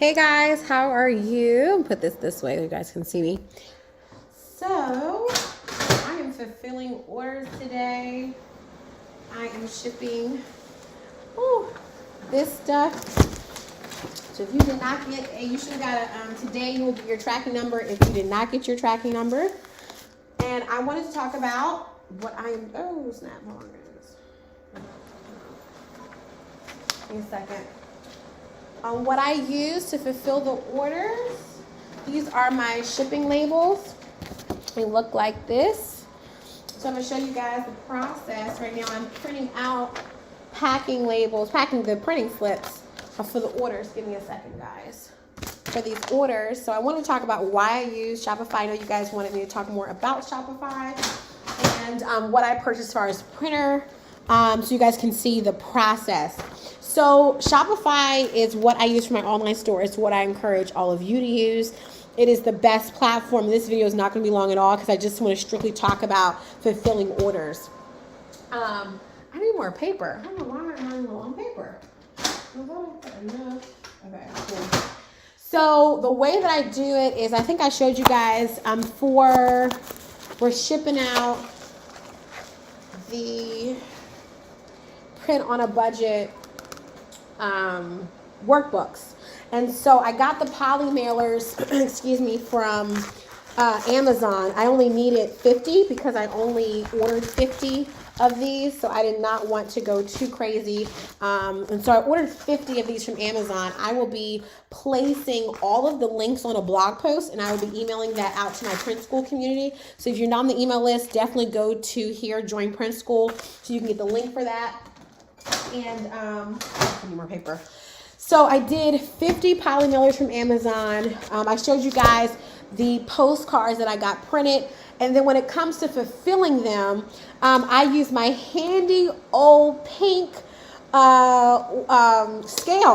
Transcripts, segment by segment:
Hey guys, how are you? Put this way so you guys can see me. So, I am fulfilling orders today. I am shipping this stuff. So if you did not get you should have got today you will get your tracking number if you did not get your tracking number. And I wanted to talk about what I am, snap, hold on. Give me a second. What I use to fulfill the orders. These are my shipping labels. They look like this. So I'm going to show you guys the process. Right now I'm printing out packing the printing slips for the orders. Give me a second, guys. For these orders. So I want to talk about why I use Shopify. I know you guys wanted me to talk more about Shopify and what I purchased as far as printer so you guys can see the process. So Shopify is what I use for my online store. It's what I encourage all of you to use. It is the best platform. This video is not going to be long at all because I just want to strictly talk about fulfilling orders. I need more paper. I don't know why I'm running low on paper. Okay, cool. So the way that I do it is, I think I showed you guys we're shipping out the print on a budget workbooks. And so I got the poly mailers, from Amazon. I only needed 50 because I only ordered 50 of these, so I did not want to go too crazy. And so I ordered 50 of these from Amazon. I will be placing all of the links on a blog post, and I will be emailing that out to my print school community. So if you're not on the email list, definitely go to here, join print school, so you can get the link for that. And I need more paper. So I did 50 poly mailers from Amazon. I showed you guys the postcards that I got printed. And then when it comes to fulfilling them, I use my handy old pink scale.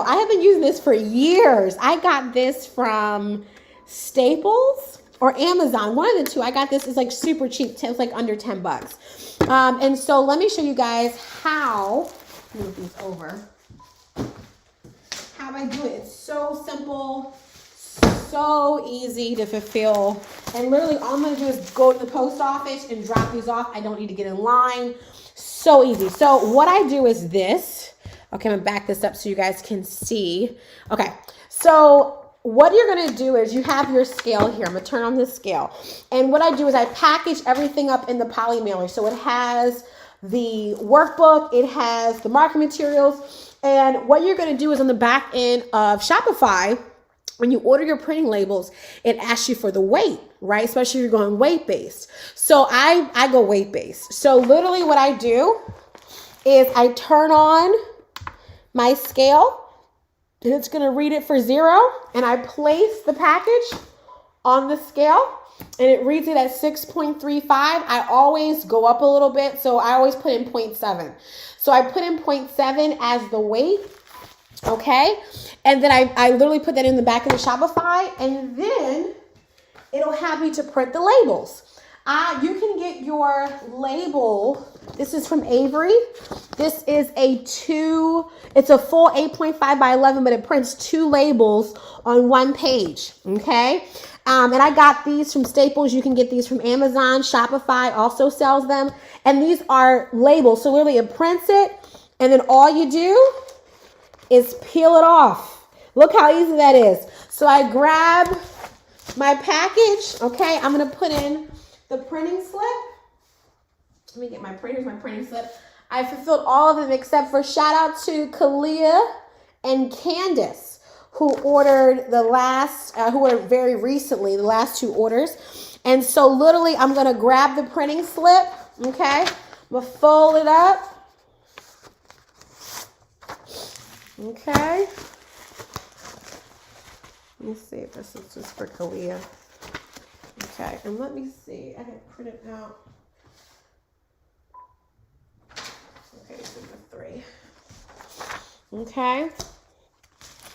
I have been using this for years. I got this from Staples or Amazon, one of the two. I got this. It's like super cheap. It's like under 10 bucks. And so let me show you guys how. Move these over. How I do it. It's so simple, so easy to fulfill. And literally all I'm going to do is go to the post office and drop these off. I don't need to get in line. So easy. So what I do is this. Okay, I'm going to back this up so you guys can see. Okay, so what you're going to do is you have your scale here. I'm going to turn on this scale. And what I do is I package everything up in the poly mailer. So it has the workbook, it has the marketing materials, and what you're going to do is on the back end of Shopify, when you order your printing labels, it asks you for the weight, right? Especially if you're going weight-based. So I go weight-based. So literally what I do is I turn on my scale, and it's going to read it for 0, and I place the package on the scale, and it reads it at 6.35. I always go up a little bit, so I always put in 0.7. So I put in 0.7 as the weight, okay? And then I literally put that in the back of the Shopify, and then it'll have me to print the labels. You can get your label. This is from Avery. This is it's a full 8.5 by 11, but it prints 2 labels on 1 page, okay? And I got these from Staples. You can get these from Amazon. Shopify also sells them. And these are labels. So literally it prints it, and then all you do is peel it off. Look how easy that is. So I grab my package, okay? I'm going to put in the printing slip. Let me get my printing slip. I fulfilled all of them except for shout out to Kalia and Candace, who ordered who ordered very recently, the last 2 orders. And so literally I'm going to grab the printing slip, okay? I'm going to fold it up. Okay. Let me see if this is just for Kalia. Okay, and let me see. I can print it out. Okay, so the 3. Okay.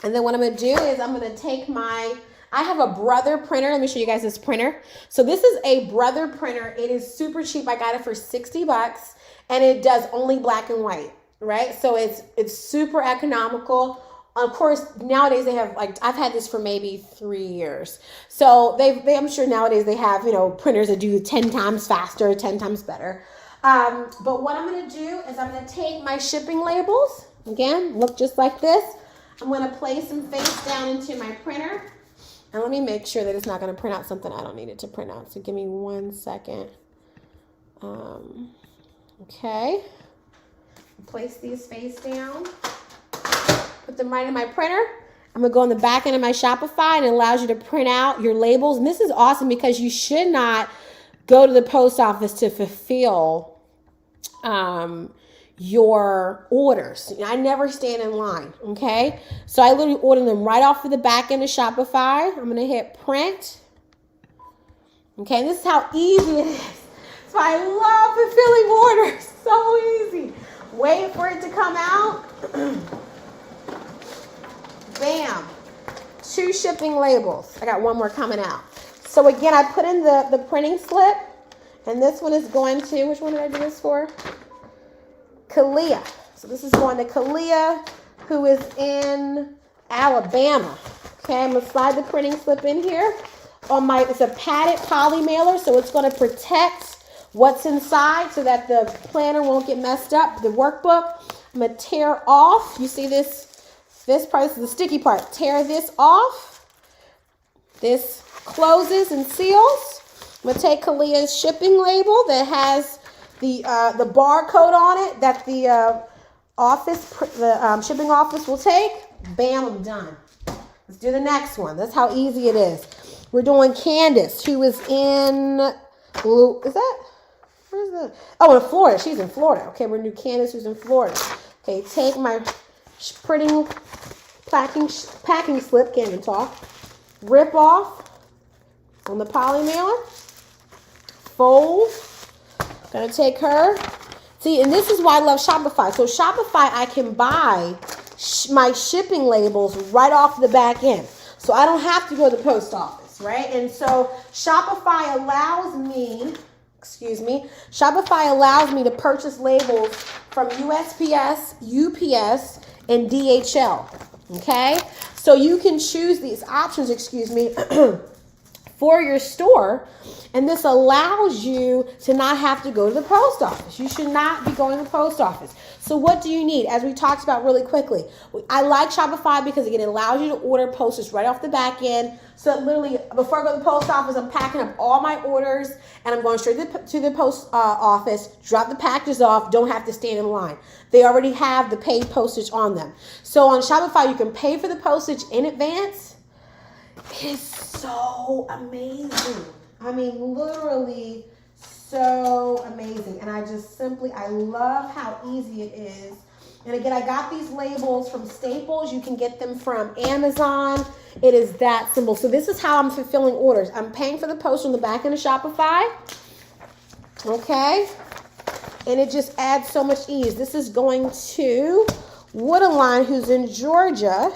And then what I'm going to do is I'm going to take I have a Brother printer. Let me show you guys this printer. So this is a Brother printer. It is super cheap. I got it for 60 bucks, and it does only black and white, right? So it's super economical. Of course, nowadays they have, like, I've had this for maybe 3 years. So I'm sure nowadays they have, printers that do 10 times faster, 10 times better. But what I'm going to do is I'm going to take my shipping labels. Again, look just like this. I'm going to place them face down into my printer. And let me make sure that it's not going to print out something I don't need it to print out. So give me 1 second. Okay. Place these face down. Put them right in my printer. I'm going to go on the back end of my Shopify, and it allows you to print out your labels. And this is awesome because you should not go to the post office to fulfill your orders. I never stand in line, okay? So I literally order them right off of the back end of Shopify. I'm going to hit print. Okay, and this is how easy it is. That's why I love fulfilling orders. So easy. Wait for it to come out. Bam. 2 shipping labels. I got 1 more coming out. So again, I put in the printing slip. And this one is going to, which one did I do this for? Kalia. So this is going to Kalia, who is in Alabama. Okay, I'm going to slide the printing slip in here. It's a padded poly mailer, so it's going to protect what's inside so that the planner won't get messed up. The workbook, I'm going to tear off. You see this part, this is the sticky part. Tear this off. This closes and seals. I'm going to take Kalia's shipping label that has the barcode on it that the shipping office will take. Bam, I'm done. Let's do the next one. That's how easy it is. We're doing Candace, who is in, where's that? Oh, in Florida. She's in Florida. Okay, we're going to do Candace, who's in Florida. Okay, take my printing packing slip, can't even talk. Rip off on the poly mailer. Fold. Gonna take her. See, and this is why I love Shopify. So Shopify, I can buy my shipping labels right off the back end. So I don't have to go to the post office, right? And so Shopify allows me to purchase labels from USPS, UPS, and DHL, okay? So you can choose these options, for your store, and this allows you to not have to go to the post office. You should not be going to the post office. So what do you need? As we talked about really quickly, I like Shopify because again, it allows you to order postage right off the back end. So literally, before I go to the post office, I'm packing up all my orders and I'm going straight to the post office, drop the packages off, don't have to stand in line. They already have the paid postage on them. So on Shopify, you can pay for the postage in advance. It is so amazing. I mean, literally so amazing. And I love how easy it is. And again, I got these labels from Staples. You can get them from Amazon. It is that simple. So this is how I'm fulfilling orders. I'm paying for the post on the back end of Shopify. Okay. And it just adds so much ease. This is going to Woodaline, who's in Georgia.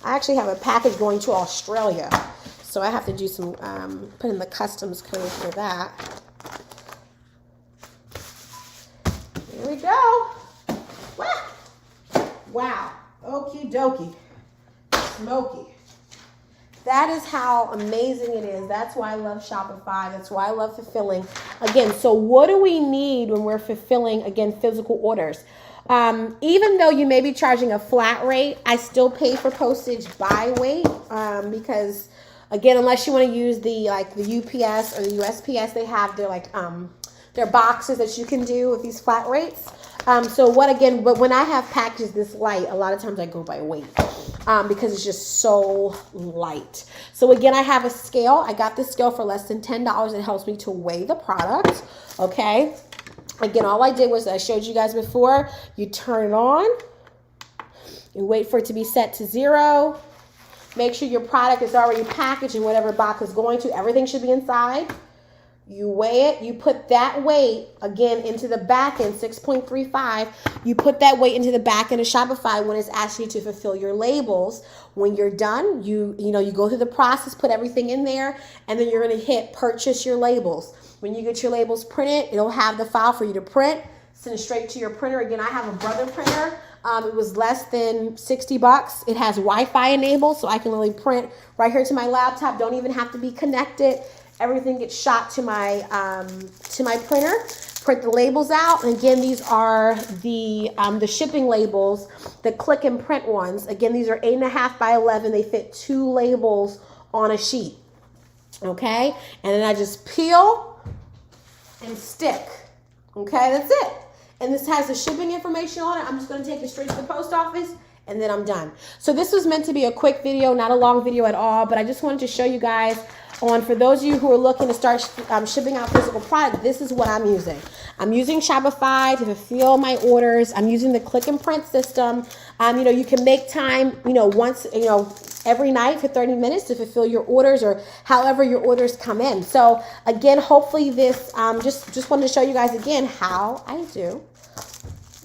I actually have a package going to Australia. So I have to do some, put in the customs code for that. Here we go. Wow. Okie dokie. Smoky. That is how amazing it is. That's why I love Shopify. That's why I love fulfilling. Again, so what do we need when we're fulfilling, again, physical orders? Even though you may be charging a flat rate, I still pay for postage by weight because, again, unless you want to use the UPS or the USPS, they have their boxes that you can do with these flat rates. But when I have packages this light, a lot of times I go by weight because it's just so light. So again, I have a scale. I got this scale for less than $10. It helps me to weigh the product. Okay. Again, all I did was I showed you guys before. You turn it on. You wait for it to be set to 0. Make sure your product is already packaged in whatever box it's going to. Everything should be inside. You weigh it. You put that weight, again, into the back end, 6.35. You put that weight into the back end of Shopify when it's asking you to fulfill your labels. When you're done, you go through the process, put everything in there, and then you're going to hit purchase your labels. When you get your labels printed, it'll have the file for you to print. Send it straight to your printer. Again, I have a Brother printer. It was less than 60 bucks. It has Wi-Fi enabled, so I can really print right here to my laptop. Don't even have to be connected. Everything gets shot to my printer. Print the labels out. And again, these are the shipping labels, the click and print ones. Again, these are 8.5 by 11. They fit 2 labels on a sheet. Okay, and then I just peel and stick. Okay, that's it. And this has the shipping information on it. I'm just going to take it straight to the post office, and then I'm done. So this was meant to be a quick video, not a long video at all, but I just wanted to show you guys on, for those of you who are looking to start shipping out physical product, this is what I'm using. I'm using Shopify to fulfill my orders. I'm using the click and print system. You can make time, once, every night for 30 minutes to fulfill your orders, or however your orders come in. So again, hopefully this, just wanted to show you guys again how I do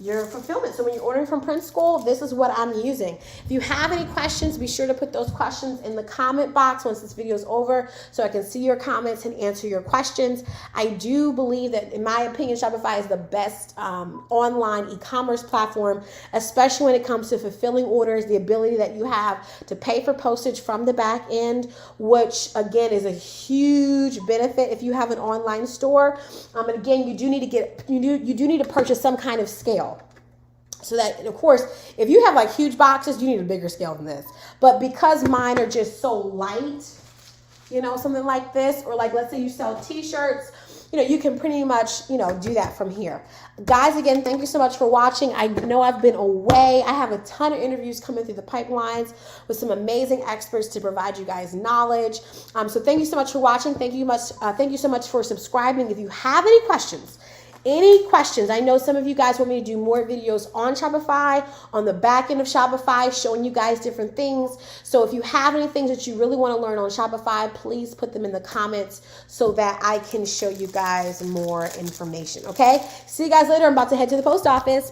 your fulfillment. So when you're ordering from Print School, this is what I'm using. If you have any questions, be sure to put those questions in the comment box once this video is over, so I can see your comments and answer your questions. I do believe that, in my opinion, Shopify is the best online e-commerce platform, especially when it comes to fulfilling orders, the ability that you have to pay for postage from the back end, which again is a huge benefit if you have an online store. And again, you do need to purchase some kind of scale. So that, of course, if you have like huge boxes, you need a bigger scale than this. But because mine are just so light, something like this, or like, let's say you sell t-shirts, you can pretty much, do that from here. Guys, again, thank you so much for watching. I know I've been away. I have a ton of interviews coming through the pipelines with some amazing experts to provide you guys knowledge. So thank you so much for watching. Thank you so much for subscribing. If you have any questions, I know some of you guys want me to do more videos on Shopify, on the back end of Shopify, showing you guys different things. So if you have any things that you really want to learn on Shopify, please put them in the comments so that I can show you guys more information. Okay? See you guys later. I'm about to head to the post office.